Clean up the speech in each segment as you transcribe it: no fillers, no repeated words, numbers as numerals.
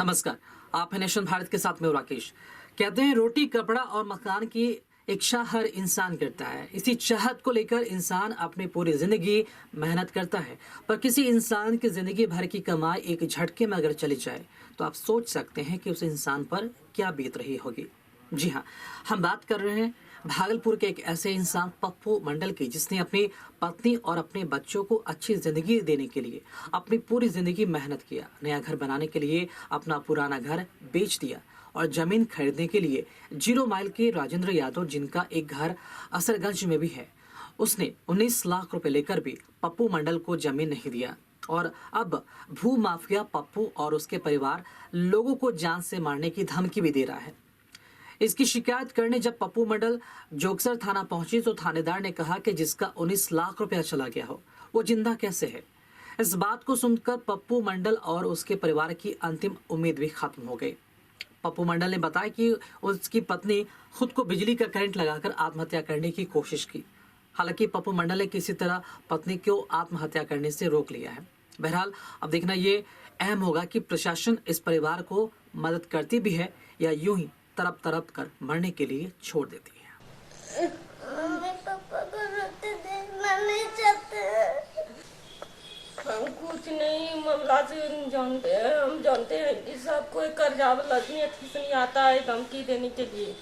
नमस्कार, आप हैं नेशन भारत के साथ में राकेश। कहते हैं रोटी कपड़ा और मकान की इच्छा हर इंसान करता है। इसी चाहत को लेकर इंसान अपनी पूरी जिंदगी मेहनत करता है, पर किसी इंसान की जिंदगी भर की कमाई एक झटके में अगर चली जाए तो आप सोच सकते हैं कि उस इंसान पर क्या बीत रही होगी। जी हाँ, हम बात कर रहे हैं भागलपुर के एक ऐसे इंसान पप्पू मंडल की, जिसने अपनी पत्नी और अपने बच्चों को अच्छी जिंदगी देने के लिए अपनी पूरी जिंदगी मेहनत किया। नया घर बनाने के लिए अपना पुराना घर बेच दिया और जमीन खरीदने के लिए 0 माइल के राजेंद्र यादव, जिनका एक घर असरगंज में भी है, उसने 19 लाख रुपए लेकर भी पप्पू मंडल को जमीन नहीं दिया। और अब भू माफिया पप्पू और उसके परिवार लोगों को जान से मारने की धमकी भी दे रहा है। इसकी शिकायत करने जब पप्पू मंडल जोगसर थाना पहुंची तो थानेदार ने कहा कि जिसका 19 लाख रुपया चला गया हो वो जिंदा कैसे है। इस बात को सुनकर पप्पू मंडल और उसके परिवार की अंतिम उम्मीद भी खत्म हो गई। पप्पू मंडल ने बताया कि उसकी पत्नी खुद को बिजली का करंट लगाकर आत्महत्या करने की कोशिश की। हालांकि पप्पू मंडल ने किसी तरह पत्नी को आत्महत्या करने से रोक लिया है। बहरहाल अब देखना ये अहम होगा कि प्रशासन इस परिवार को मदद करती भी है या यूं ही तरप तरप कर मरने के लिए छोड़ देती है। मम्मी पापा को रोते देखना नहीं चाहते। हम कुछ नहीं मामला से जानते हैं। हम जानते हैं कि सबको कर्जा लगने नहीं आता है धमकी देने के लिए।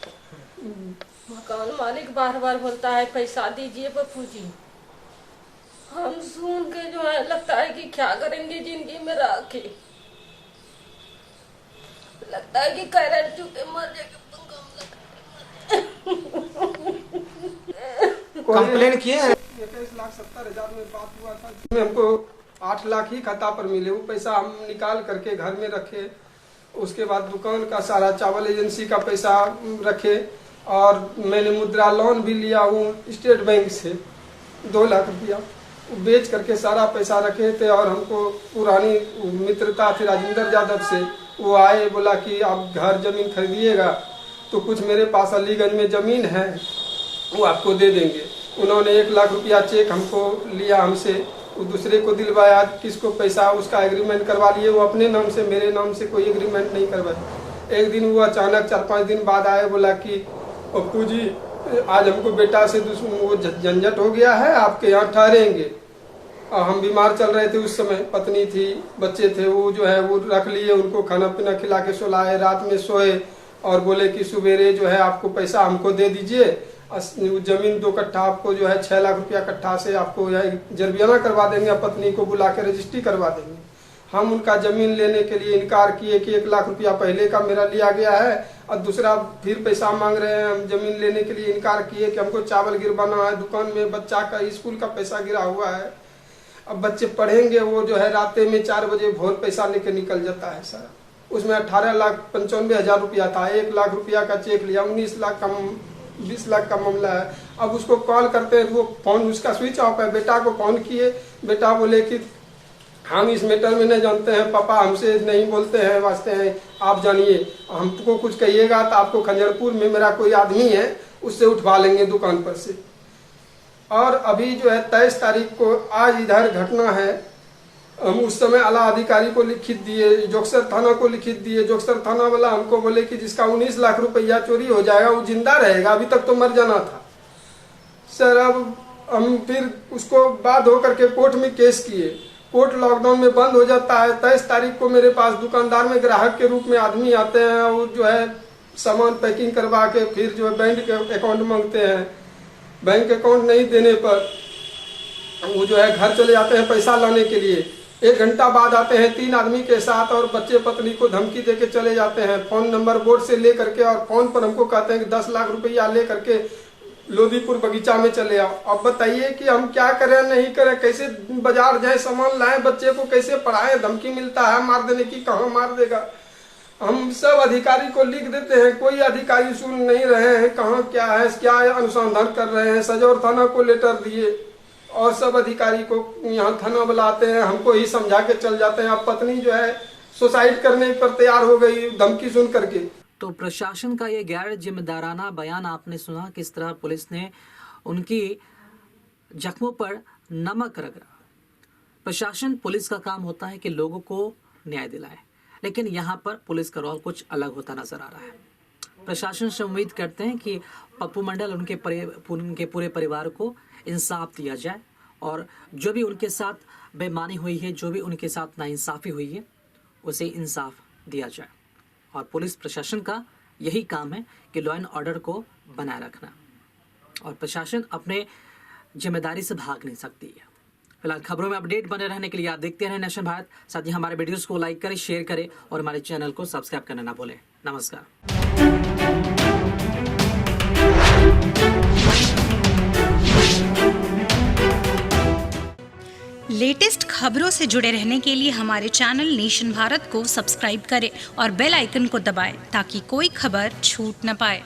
मकान मालिक बार बार बोलता है पैसा दीजिए पप्पू जी। हम सुन के जो है लगता है कि क्या करेंगे जिंदगी में रह के। लगता है कि करंट चुके मर जाएंगे। कंप्लेन किए हैं 21,70,000 में बात हुआ था, जिसमें हमको 8 लाख ही खाता पर मिले। वो पैसा हम निकाल करके घर में रखे। उसके बाद दुकान का सारा चावल एजेंसी का पैसा रखे और मैंने मुद्रा लोन भी लिया हूँ स्टेट बैंक से 2 लाख रुपया बेच करके सारा पैसा रखे थे। और हमको पुरानी मित्रता थी राजेंद्र यादव से, वो आए बोला कि आप घर जमीन खरीदिएगा तो कुछ मेरे पास अलीगंज में जमीन है वो आपको दे देंगे। उन्होंने 1 लाख रुपया चेक हमको लिया हमसे, वो दूसरे को दिलवाया, किसको पैसा उसका एग्रीमेंट करवा लिए। वो अपने नाम से मेरे नाम से कोई एग्रीमेंट नहीं करवाया। एक दिन वो अचानक 4-5 दिन बाद आए, बोला कि पप्पू जी आज हमको बेटा से वो झंझट हो गया है, आपके यहाँ ठहरेंगे। और हम बीमार चल रहे थे उस समय, पत्नी थी बच्चे थे, वो जो है वो रख लिए, उनको खाना पीना खिला के सुलाए, रात में सोए और बोले कि सवेरे जो है आपको पैसा हमको दे दीजिए। जमीन 2 कट्ठा आपको जो है 6 लाख रुपया कट्ठा से आपको जरबियाना करवा देंगे, पत्नी को बुला के रजिस्ट्री करवा देंगे। हम उनका जमीन लेने के लिए इनकार किए कि 1 लाख रुपया पहले का मेरा लिया गया है और दूसरा फिर पैसा मांग रहे हैं। हम जमीन लेने के लिए इनकार किए कि हमको चावल गिरवाना है, दुकान में बच्चा का स्कूल का पैसा गिरा हुआ है, अब बच्चे पढ़ेंगे। वो जो है राते में 4 बजे भोर पैसा लेके निकल जाता है सर। उसमें 18,95,000 रुपया था, 1 लाख रुपया का चेक लिया, 19 लाख का 20 लाख का मामला है। अब उसको कॉल करते हैं, वो फोन उसका स्विच ऑफ है। बेटा को फोन किए, बेटा बोले कि हम इस मैटर में नहीं जानते हैं, पापा हमसे नहीं बोलते हैं, वास्ते हैं आप जानिए, हमको कुछ कहिएगा तो आपको खंजरपुर में मेरा कोई आदमी है उससे उठवा लेंगे दुकान पर से। और अभी जो है 23 तारीख को आज इधर घटना है। हम उस समय आला अधिकारी को लिखित दिए, जोगसर थाना को लिखित दिए। जोगसर थाना वाला हमको बोले कि जिसका 19 लाख रुपया चोरी हो जाएगा वो जिंदा रहेगा, अभी तक तो मर जाना था सर। अब हम फिर उसको बाद होकर के कोर्ट में केस किए। कोर्ट लॉकडाउन में बंद हो जाता है। 23 तारीख को मेरे पास दुकानदार में ग्राहक के रूप में आदमी आते हैं और जो है सामान पैकिंग करवा के फिर जो है बैंक के अकाउंट मांगते हैं। बैंक अकाउंट नहीं देने पर वो जो है घर चले जाते हैं पैसा लाने के लिए। 1 घंटा बाद आते हैं 3 आदमी के साथ और बच्चे पत्नी को धमकी देके चले जाते हैं। फोन नंबर बोर्ड से ले करके और फोन पर हमको कहते हैं कि 10 लाख रुपया ले करके लोधीपुर बगीचा में चले आओ। अब बताइए कि हम क्या करें नहीं करें, कैसे बाजार जाए सामान लाएं, बच्चे को कैसे पढ़ाएं। धमकी मिलता है मार देने की, कहाँ मार देगा। हम सब अधिकारी को लिख देते हैं, कोई अधिकारी सुन नहीं रहे हैं, कहाँ क्या है, क्या अनुसंधान कर रहे हैं। सजौर थाना को लेटर दिए और सब अधिकारी को यहाँ थाना बुलाते हैं, हमको ही समझा के चल जाते हैं। अब पत्नी जो है सुसाइड करने पर तैयार हो गई धमकी सुन करके। तो प्रशासन का ये गैर जिम्मेदाराना बयान आपने सुना, किस तरह पुलिस ने उनकी जख्मों पर नमक रगड़ा। प्रशासन पुलिस का काम होता है कि लोगों को न्याय दिलाए, लेकिन यहाँ पर पुलिस का रोल कुछ अलग होता नजर आ रहा है। प्रशासन से उम्मीद करते हैं कि पप्पू मंडल उनके पूरे परिवार को इंसाफ दिया जाए और जो भी उनके साथ बेईमानी हुई है, जो भी उनके साथ नाइंसाफ़ी हुई है, उसे इंसाफ दिया जाए। और पुलिस प्रशासन का यही काम है कि लॉ एंड ऑर्डर को बनाए रखना, और प्रशासन अपने जिम्मेदारी से भाग नहीं सकती है। फिलहाल खबरों में अपडेट बने रहने के लिए आप देखते रहें नेशन भारत। साथ ही हमारे वीडियोस को लाइक करें, शेयर करें और हमारे चैनल को सब्सक्राइब करना ना भूलें। नमस्कार। लेटेस्ट खबरों से जुड़े रहने के लिए हमारे चैनल नेशन भारत को सब्सक्राइब करें और बेल आइकन को दबाएं ताकि कोई खबर छूट न पाए।